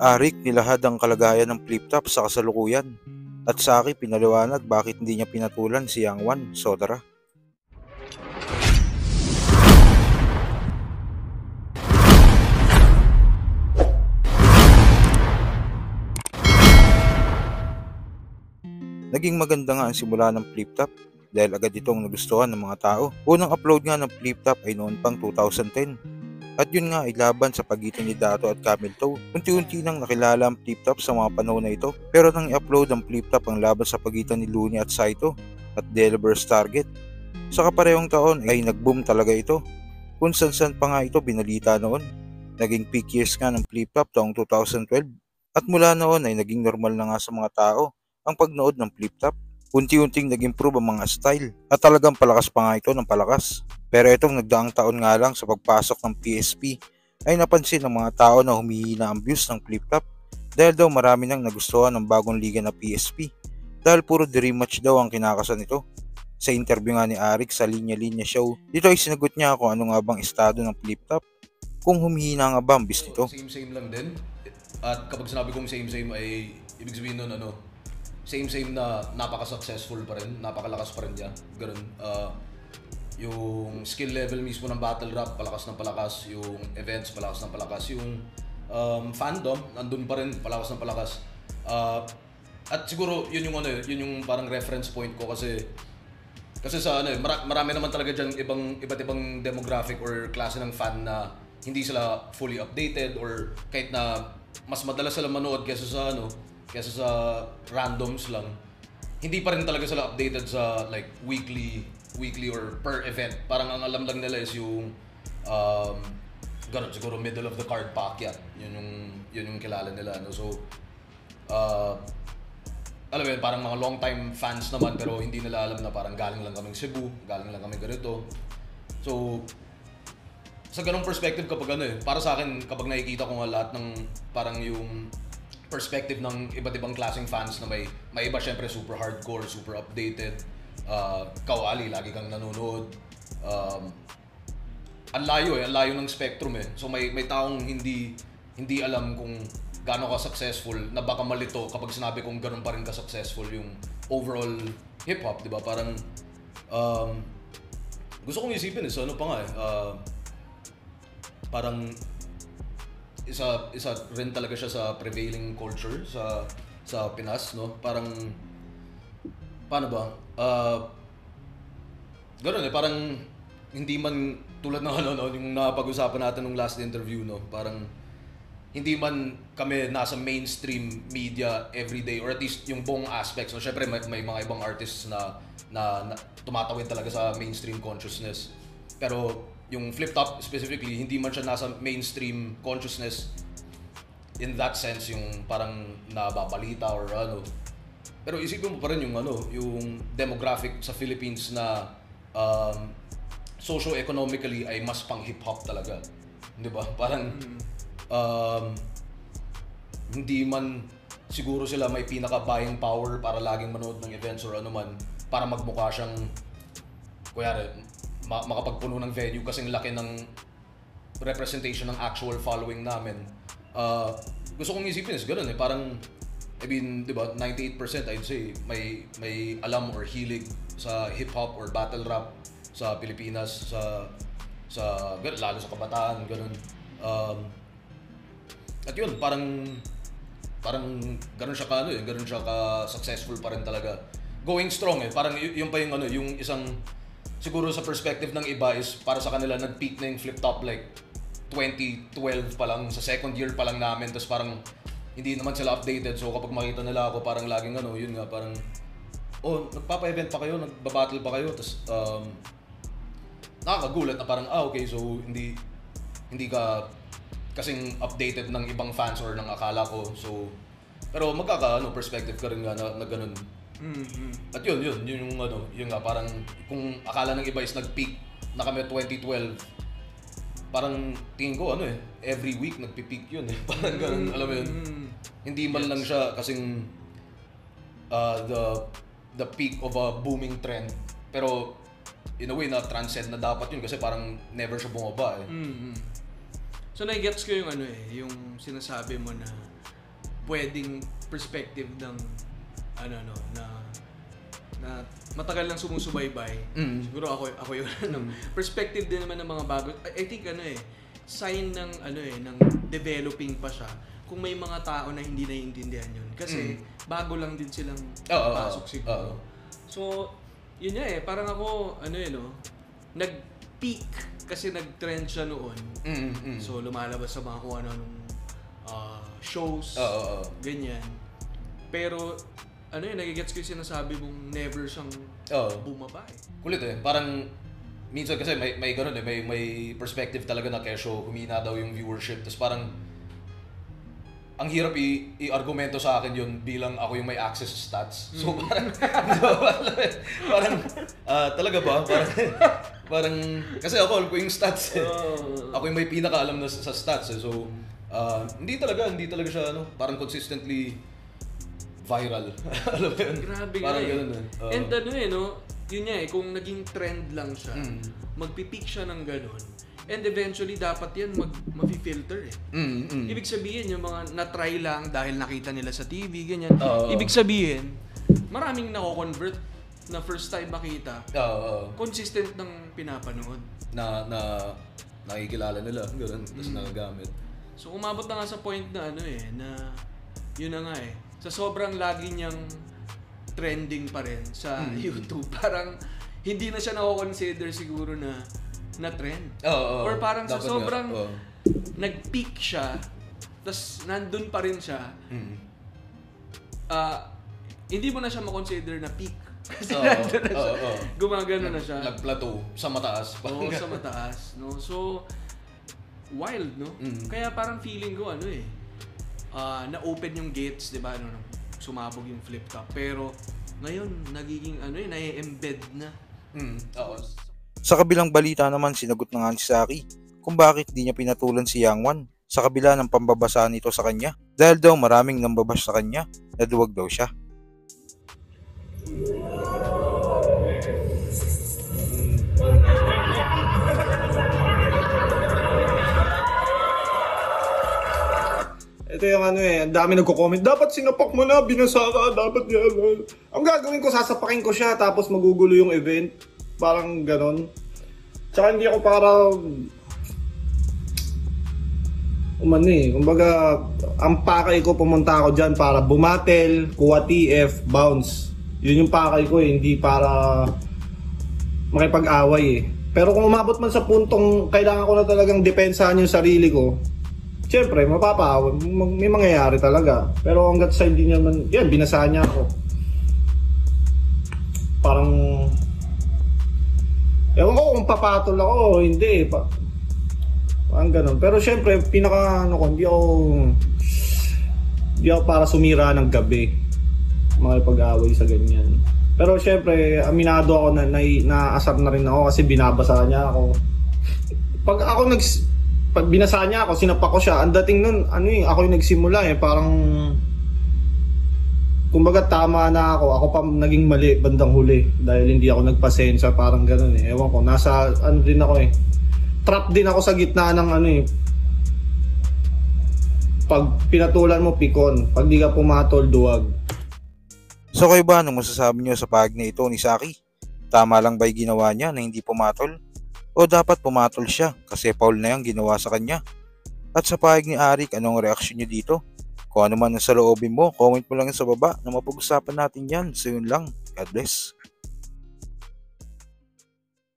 Arik nilahad ang kalagayan ng flip-top sa kasalukuyan at Saki pinaliwanag bakit hindi niya pinatulan si Yang Wan. So tara. Naging maganda nga ang simula ng flip-top dahil agad itong nagustuhan ng mga tao. Unang upload nga ng flip-top ay noon pang 2010. At yun nga ay laban sa pagitan ni Dato at Camel Toe. Unti-unti nang nakilala ang flip-top sa mga panahon na ito. Pero nang i-upload ang flip-top ang laban sa pagitan ni Looney at Saito at Deliver's Target, sa kaparehong taon ay nag-boom talaga ito. Kung saan pa nga ito binalita noon. Naging peak years nga ng flip-top taong 2012. At mula noon ay naging normal na nga sa mga tao ang pagnood ng flip-top. Unti-unting nag-improve ang mga style at talagang palakas pa nga ito ng palakas. Pero itong nagdaang taon nga lang sa pagpasok ng PSP ay napansin ng mga tao na humihina ang views ng flip-top dahil daw marami nang nagustuhan ng bagong liga na PSP dahil puro dream match daw ang kinakasan nito. Sa interview nga ni Arik sa Linya Linya Show, dito ay sinagot niya kung ano nga bang estado ng flip-top, kung humihina nga ba ang views nito. Same lang din. At kapag sinabi kong same ay ibig sabihin nun same na napaka-successful pa rin, napakalakas pa rin niya. Ganun. Yung skill level mismo ng battle rap, palakas ng palakas. Yung events, palakas ng palakas. Yung fandom, nandun pa rin, palakas ng palakas. At siguro yun yung parang reference point ko kasi sa marami naman talaga diyan iba't ibang demographic or klase ng fan na hindi sila fully updated or kahit na mas madalas sila manood kaysa sa randoms lang. Hindi pa rin talaga sila updated sa like weekly or per event. Parang ang alam lang nila is yung ganun siguro middle of the card packet. Yun yung kilala nila So alam mo yun, parang mga long time fans naman pero hindi nila alam na parang galing lang kaming Cebu, galing lang kami ganito. So sa ganung perspective para sa akin kapag nakikita ko nga lahat ng parang yung perspective ng iba't ibang klaseng fans na may iba syempre super hardcore, super updated, kawali, lagi kang nanonood. Ang layo ng spectrum So may taong hindi alam kung gaano ka successful na baka malito kapag sinabi kong ganun pa rin ka successful yung overall hip hop, 'di ba? Parang gusto kong isipin ano pa nga parang isa rin talaga siya sa prevailing culture sa Pinas, no? Parang paano ba? Ganun parang hindi man tulad ng yung napag-usapan natin nung last interview, no? Parang hindi man kami nasa mainstream media everyday or at least yung buong aspects. So syempre may mga ibang artists na tumatawid talaga sa mainstream consciousness. Pero yung flip-top specifically, hindi man siya nasa mainstream consciousness in that sense, yung parang nababalita or Pero isipin mo pa rin yung demographic sa Philippines na socio-economically ay mas pang hip-hop talaga. 'Di ba? Parang hindi man siguro sila may pinaka-buying power para laging manood ng events or man para magmukha siyang kuyari makapagpuno ng venue kasing laki ng representation ng actual following namin. Gusto kong isipin is ganun parang I mean, 'di ba, 98% I'd say may alam or hilig sa hip hop or battle rap sa Pilipinas lalo sa kabataan ganun. At yun, parang ganun siya ganun siya ka successful pa rin talaga. Going strong parang yung pa yung isang siguro sa perspective ng iba is para sa kanila nag-peak na yung flip-top like 2012 pa lang, sa second year pa lang namin, tapos parang hindi naman sila updated. So kapag makita nila ako parang laging yun nga parang nagpapa-event pa kayo, nagba-battle pa kayo, tapos nakakagulat na parang okay, so hindi ka kasing updated ng ibang fans or ng akala ko. So pero perspective ka rin nga na ganun. Mm-hmm. At yun yung nga parang kung akala ng iba is nag-peak na kami 2012, parang tingin ko every week nagpi-peak yun parang ganun, alam mo yun. Hindi man lang siya kasing the peak of a booming trend, pero in a way na transcend na dapat yun kasi parang never siya bumaba So nai-gets ko yung yung sinasabi mo na pwedeng perspective ng ano no na matagal lang sumusubaybay. Siguro ako yun perspective din naman ng mga bago. I think sign ng ng developing pa siya kung may mga tao na hindi naiintindihan yun kasi bago lang din silang pasok siguro. So yun parang ako nag-peak kasi nag-trend siya noon. So lumalabas sa mga kung anong shows, ganyan. Pero nagigets ko yung sinasabi mong never siyang bumaba Kulit parang minsan kasi may ganun may perspective talaga na kesyo humina daw yung viewership. Tapos parang ang hirap i-argumento sa akin yun bilang ako yung may access sa stats. So parang talaga ba? Parang kasi ako yung stats Ako yung may pinakaalam na sa stats So hindi talaga siya parang consistently viral. Alam mo yun? Grabe parang ganun And yun kung naging trend lang siya, magpipeak siya ng ganun. And eventually, dapat yan ma-filter Ibig sabihin, yung mga na-try lang dahil nakita nila sa TV, ganyan. Ibig sabihin, maraming nako-convert na first time makita. Consistent ng pinapanood. Na nakikilala nila, gano'n, tapos nagagamit. So, umabot na nga sa point na na yun na nga sa sobrang lagi niyang trending pa rin sa YouTube, parang hindi na siya nako-consider siguro na trend. Or parang sa sobrang nag-peak siya, tas nandun pa rin siya, hindi mo na siya ma-consider na peak. Kasi gumagano na siya. Nag-plateau sa mataas. Sa mataas. No? So, wild, no? Kaya parang feeling ko, na-open yung gates, di ba? Sumabog yung flip top. Pero, ngayon, nagiging, nai-embed na. Sa kabilang balita naman, sinagot na nga ni Saki kung bakit di niya pinatulan si Yangwan sa kabila ng pambabasa nito sa kanya. Dahil daw maraming nambabash sa kanya, naduwag daw siya. Ito yung ang dami nagko-comment, dapat sinapak mo na, binasa ka, dapat yan. Ang gagawin ko, sasapakin ko siya, tapos magugulo yung event. Parang ganon. Tsaka hindi ako para kumbaga, ang pakay ko, pumunta ako dyan para bumatel, kuha TF, bounce. Yun yung pakay ko hindi para makipag-away Pero kung umabot man sa puntong kailangan ko na talagang depensahan yung sarili ko, siyempre, mapapaawa, may mangyayari talaga. Pero hanggat sa hindi naman, yan, binasahan niya ako. Parang, ewan ko kung papatol ako o hindi. Parang ganun. Pero siyempre, hindi ako para sumira ng gabi. Makipag-away sa ganyan. Pero siyempre, aminado ako na naasar na rin ako kasi binabasa niya ako. Pag binasa niya ako, sinapak ko siya, ang dating nun, ako yung nagsimula parang, kumbaga tama na ako pa naging mali bandang huli dahil hindi ako nagpasensya, parang ganun ewan ko, nasa, din ako trap din ako sa gitna ng pag pinatulan mo, pikon, pag di ka pumatol, duwag. So kayo ba, anong masasabi niyo sa pahag na ito ni Saki? Tama lang ba yung ginawa niya na hindi pumatol? O dapat pumatol siya kasi foul na yung ginawa sa kanya? At sa pahig ni Arik, anong reaksyon niyo dito? Kung ano man ang saloobin mo, comment mo lang sa baba na mapag-usapan natin yan. So yun lang. God bless.